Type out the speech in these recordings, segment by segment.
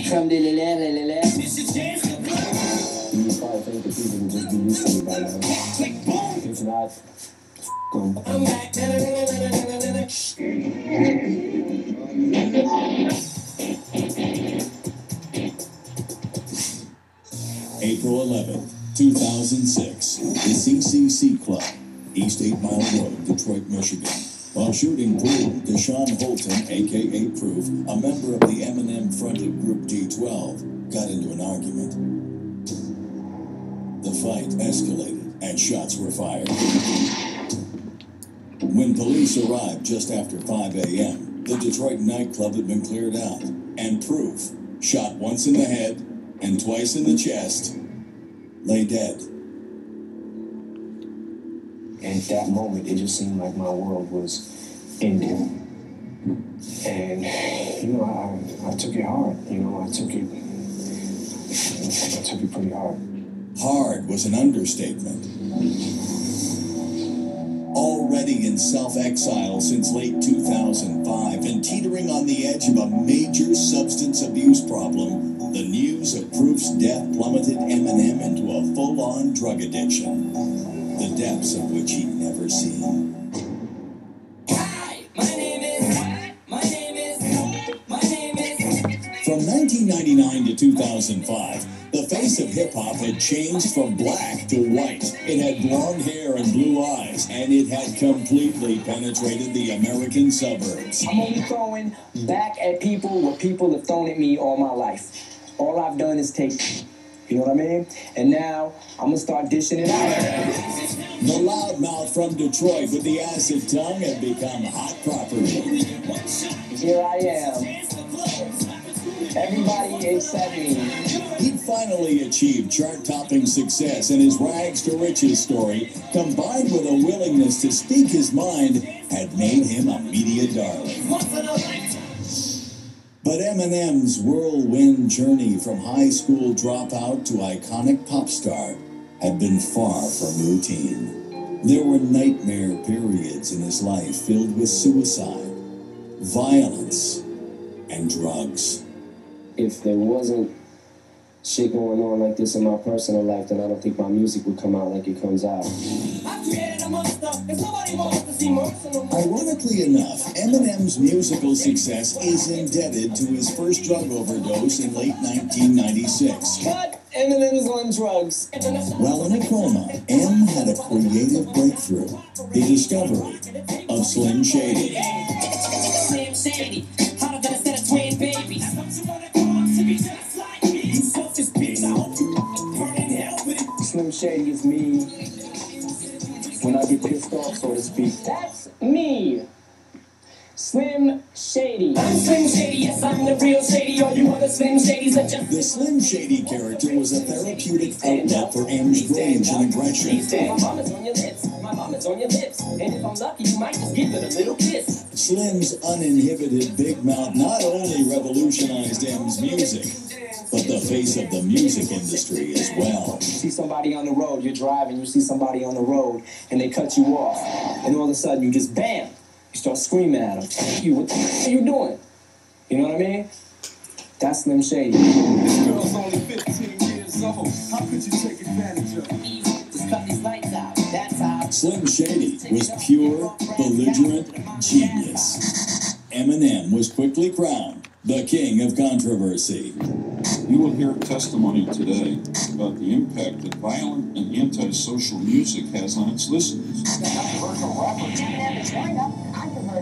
From the lele. You probably think that people would just be used to me by now. If not, go. April 11th, 2006, the CCC Club, East 8 Mile Road, Detroit, Michigan. While shooting pool, Deshaun Holton, a.k.a. Proof, a member of the Eminem-fronted group D12, got into an argument. The fight escalated, and shots were fired. When police arrived just after 5 a.m., the Detroit nightclub had been cleared out, and Proof, shot once in the head and twice in the chest, lay dead. And at that moment, it just seemed like my world was ending. And, you know, I took it hard. You know, I took it pretty hard. Hard was an understatement. Already in self-exile since late 2005 and teetering on the edge of a major substance abuse problem, the news of Proof's death plummeted Eminem into a full-on drug addiction, the depths of which he'd never seen. Hi, my name is. From 1999 to 2005, the face of hip-hop had changed from black to white. It had blonde hair and blue eyes, and it had completely penetrated the American suburbs. I'm only throwing back at people what people have thrown at me all my life. All I've done is take, you know what I mean? And now I'm gonna start dishing it out. The loudmouth from Detroit with the acid tongue had become hot property. Here I am. Everybody accept me. He'd finally achieved chart-topping success, and his rags to riches story, combined with a willingness to speak his mind, had made him a media darling. But Eminem's whirlwind journey from high school dropout to iconic pop star had been far from routine. There were nightmare periods in his life filled with suicide, violence, and drugs. If there wasn't shit going on like this in my personal life, then I don't think my music would come out like it comes out. Ironically enough, Eminem's musical success is indebted to his first drug overdose in late 1996. But Eminem's on drugs. While in a coma, M had a creative breakthrough, the discovery of Slim Shady. Slim Shady, hotter than a set of twin babies. Slim Shady is me when I get pissed off, so to speak. That's me. Slim Shady. I'm Slim Shady, yes, I'm the real Shady. All you other Slim Shadys are just... The Slim Shady character was a therapeutic outlet for M's rage and aggression. My mama's on your lips, my mama's on your lips. And if I'm lucky, you might just give it a little kiss. Slim's uninhibited big mouth not only revolutionized M's music, but the face of the music industry as well. You see somebody on the road, you're driving, you see somebody on the road, and they cut you off. And all of a sudden, you just bam! You start screaming at them. What the f*** are you doing? You know what I mean? That's Slim Shady. This girl's only 15 years old. How could you take advantage of her? Just cut these lights out. That's how. Slim Shady was pure, belligerent genius. Eminem was quickly crowned the king of controversy. You will hear testimony today about the impact that violent and antisocial music has on its listeners.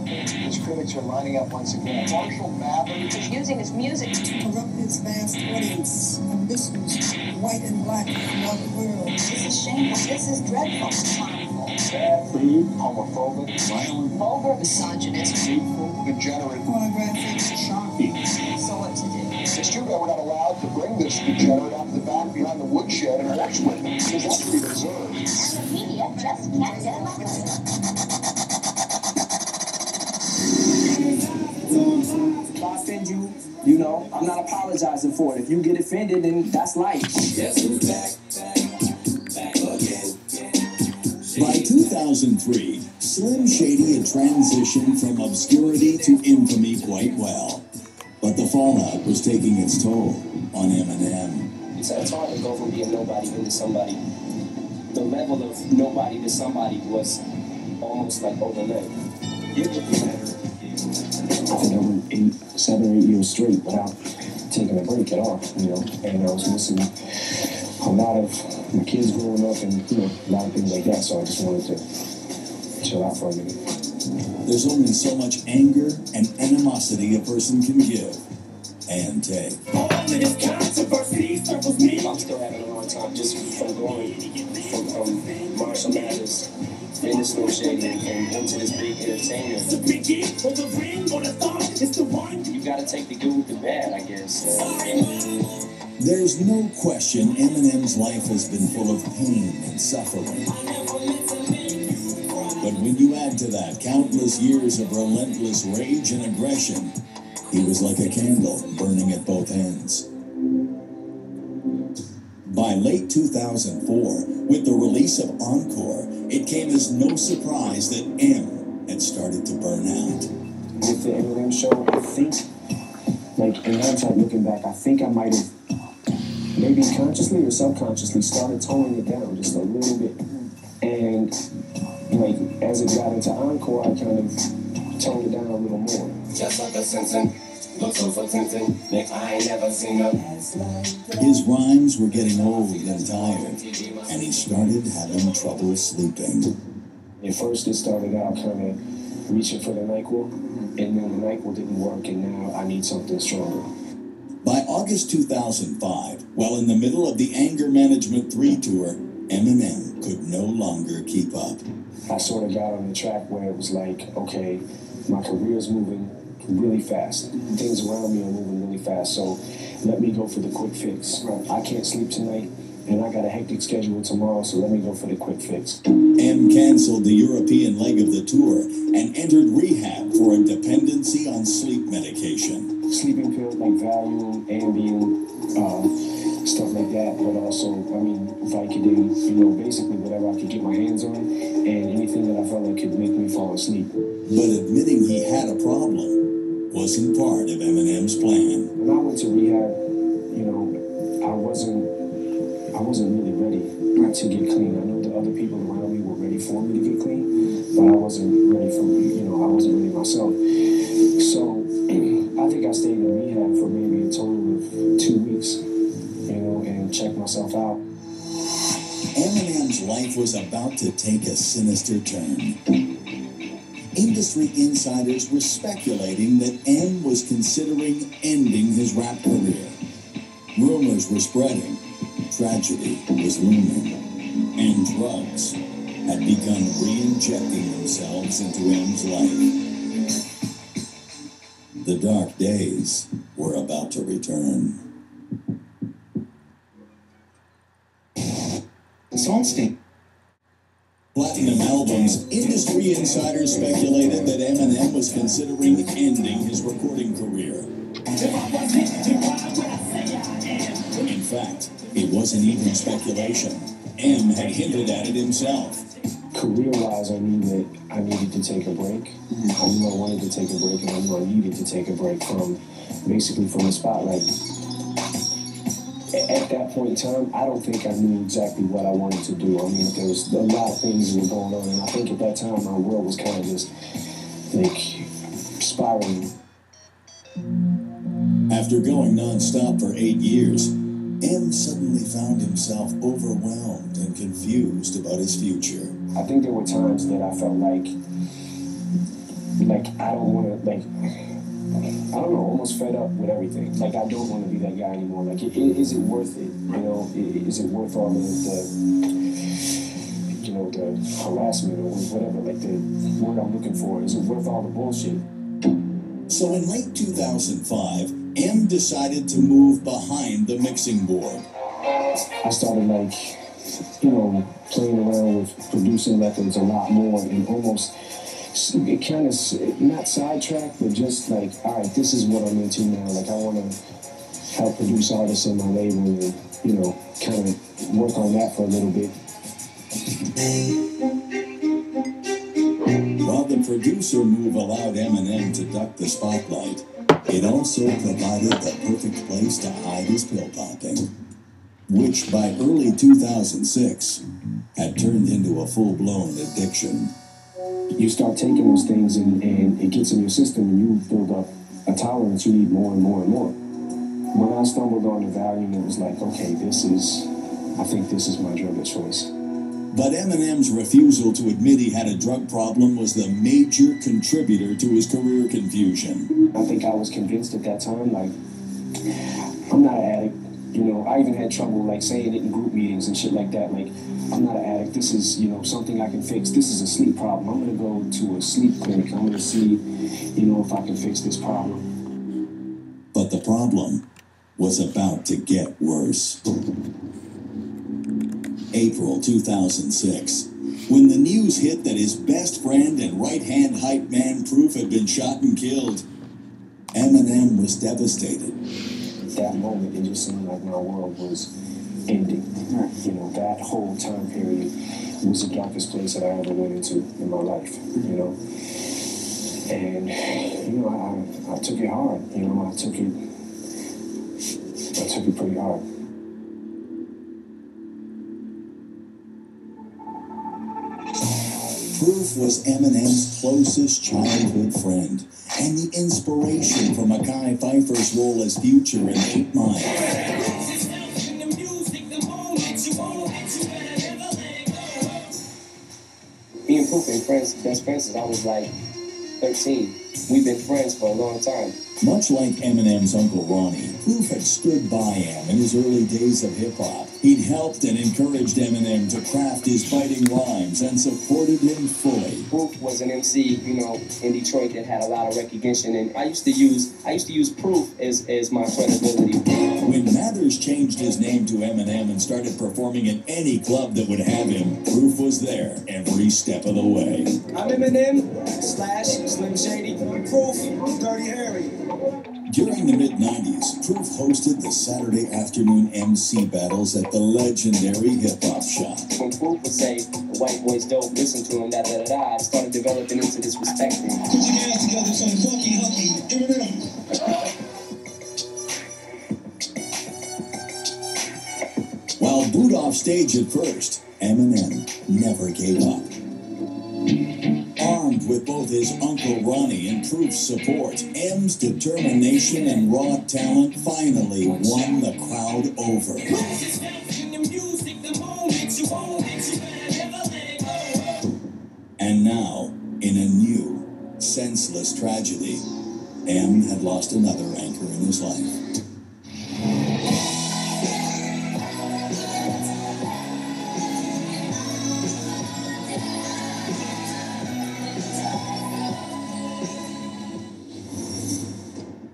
His critics are lining up once again. Marshall Mathers is using his music to corrupt his vast audience of listeners, white and black, throughout the world. This is shameful. This is dreadful. Harmful. Bad, lewd, homophobic, violent, vulgar, misogynist, hateful, degenerate, pornographic, shocking. So what to do? It's too bad we're not allowed to bring this degenerate out to the back behind the woodshed and watch with him, because that's what he deserves. The media just can't get enough of it. If I offend you, you know, I'm not apologizing for it. If you get offended, then that's life. Yes, who's back again. By 2003, Slim Shady had transitioned from obscurity to infamy quite well. But the fallout was taking its toll on Eminem. It's hard to go from being nobody into somebody. The level of nobody to somebody was almost like overnight. I think I went 7 or 8 years straight without taking a break at all, you know, and I was missing a lot of my kids growing up and, you know, a lot of things like that, so I just wanted to chill out for a minute. There's only so much anger and animosity a person can give and take. All of this controversy circles me. I'm still having a hard time just from going from Marshall Mathers, into Slim Shady, and into this big entertainer. The biggie or the ring or the thought, it's the one. You gotta take the good with the bad, I guess. There's no question Eminem's life has been full of pain and suffering. But when you add to that countless years of relentless rage and aggression, he was like a candle burning at both ends. By late 2004, with the release of Encore, it came as no surprise that M had started to burn out. With the Eminem show, I think, like, in hindsight looking back, I think I might have maybe consciously or subconsciously started toning it down just a little bit. And, like, as it got into Encore, I kind of toned it down a little more. Just like a Simpson, looks so tempting, Nick, I ain't never seen a. His rhymes were getting old and tired, and he started having trouble sleeping. At first, it started out kind of reaching for the NyQuil, and then the NyQuil didn't work, and now I need something stronger. By August 2005, while in the middle of the Anger Management 3 tour, Eminem could no longer keep up. I sort of got on the track where it was like, okay, my career's moving really fast. Things around me are moving really fast, so let me go for the quick fix. I can't sleep tonight, and I got a hectic schedule tomorrow, so let me go for the quick fix. M canceled the European leg of the tour and entered rehab for a dependency on sleep medication. Sleeping pills like Valium, Ambien, stuff like that, but also, I mean, Vicodin, you know, basically whatever I could get my hands on, and anything that I felt like could make me fall asleep. But admitting he had a problem wasn't part of Eminem's plan. When I went to rehab, you know, I wasn't really ready to get clean. I know the other people around me were ready for me to get clean, but I wasn't ready for, you know, I wasn't ready myself. So I think I stayed in rehab for maybe a total of 2 weeks, you know, and checked myself out. Eminem's life was about to take a sinister turn. Industry insiders were speculating that M was considering ending his rap career. Rumors were spreading, tragedy was looming, and drugs had begun re-injecting themselves into M's life. The dark days were about to return. Exhausting. Platinum albums, industry insiders speculated that Eminem was considering ending his recording career. In fact, it wasn't even speculation. M had hinted at it himself. Career-wise, I knew that I needed to take a break. I knew I wanted to take a break, and I knew I needed to take a break from the spotlight. At that point in time, I don't think I knew exactly what I wanted to do. I mean, there was a lot of things that were going on, and I think at that time my world was kind of just like spiraling. After going non-stop for 8 years, M suddenly found himself overwhelmed and confused about his future. I think there were times that I felt like I don't want to, like, I don't know, almost fed up with everything. Like, I don't want to be that guy anymore. Like, is it worth it? You know, is it worth all the you know, the harassment or whatever, like the word I'm looking for? Is it worth all the bullshit? So in late 2005, M decided to move behind the mixing board. I started, like, you know, playing around with producing records a lot more, and almost, it kind of, not sidetracked, but just like, all right, this is what I'm into now. Like, I want to help produce artists in my label and, you know, kind of work on that for a little bit. While the producer move allowed Eminem to duck the spotlight, It also provided the perfect place to hide his pill popping, which by early 2006 had turned into a full-blown addiction. You start taking those things and it gets in your system and you build up a tolerance. You need more and more and more. When I stumbled on the Valium, it was like, okay, I think this is my drug of choice. But Eminem's refusal to admit he had a drug problem was the major contributor to his career confusion. I think I was convinced at that time, like, I'm not an addict. You know, I even had trouble, like, saying it in group meetings and shit like that. Like, I'm not an addict. This is, you know, something I can fix. This is a sleep problem. I'm going to go to a sleep clinic. I'm going to see, you know, if I can fix this problem. But the problem was about to get worse. April 2006, when the news hit that his best friend and right-hand hype man Proof had been shot and killed, Eminem was devastated. At that moment, it just seemed like my world was ending. You know, that whole time period was the darkest place that I ever went into in my life, you know. And, you know, I took it hard, you know, I took it pretty hard. Proof was Eminem's closest childhood friend and the inspiration for Mekhi Phifer's role as Future in 8 Mile. Me and Proof been best friends since I was like 13. We've been friends for a long time. Much like Eminem's Uncle Ronnie, Proof had stood by him in his early days of hip-hop. He'd helped and encouraged Eminem to craft his biting rhymes and supported him fully. Proof was an MC, you know, in Detroit that had a lot of recognition, and I used to use Proof as my credibility. When Mathers changed his name to Eminem and started performing in any club that would have him, Proof was there every step of the way. I'm Eminem / Slim Shady, Proof, Dirty Harry. During the mid-90s, Proof hosted the Saturday afternoon MC battles at the legendary hip-hop shop. When Proof would say, the white boy's dope, listen to him, da-da-da-da, I started developing into this respect thing. Put your hands together, some funky, hunky, Eminem. While booed off stage at first, Eminem never gave up. Armed with both his Uncle Ronnie and Proof's support, M's determination and raw talent finally won the crowd over. And now, in a new, senseless tragedy, M had lost another anchor in his life.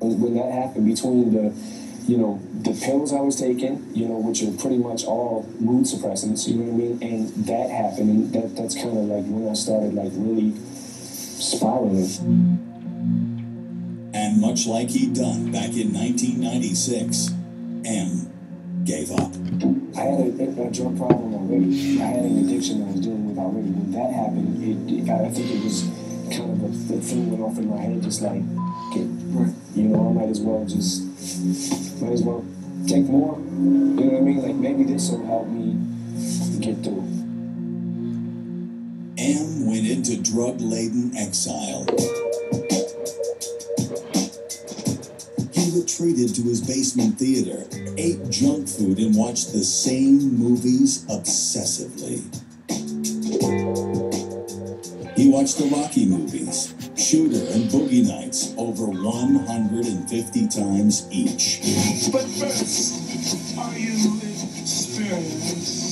When that happened, between the pills I was taking, you know, which are pretty much all mood suppressants, you know what I mean, and that happened, and that's kind of like when I started like really spiraling. And much like he'd done back in 1996, M gave up. I had a drug problem already. I had an addiction that I was dealing with already. When that happened, I think it was kind of the thing went off in my head, just like, you know, I might as well take more. You know what I mean? Like, maybe this will help me get through. M went into drug-laden exile. He retreated to his basement theater, ate junk food, and watched the same movies obsessively. He watched the Rocky movies, Shooter and Boogie Nights, over 150 times each. But first, are you experienced?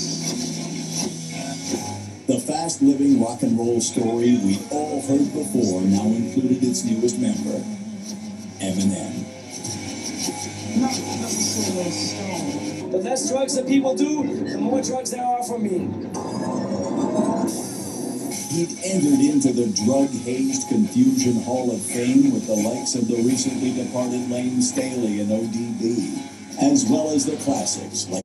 The fast-living rock and roll story we all heard before now included its newest member, Eminem. Not necessarily stone. The less drugs that people do, the more drugs there are for me. He'd entered into the drug-hazed Confusion Hall of Fame with the likes of the recently departed Lane Staley and ODB, as well as the classics like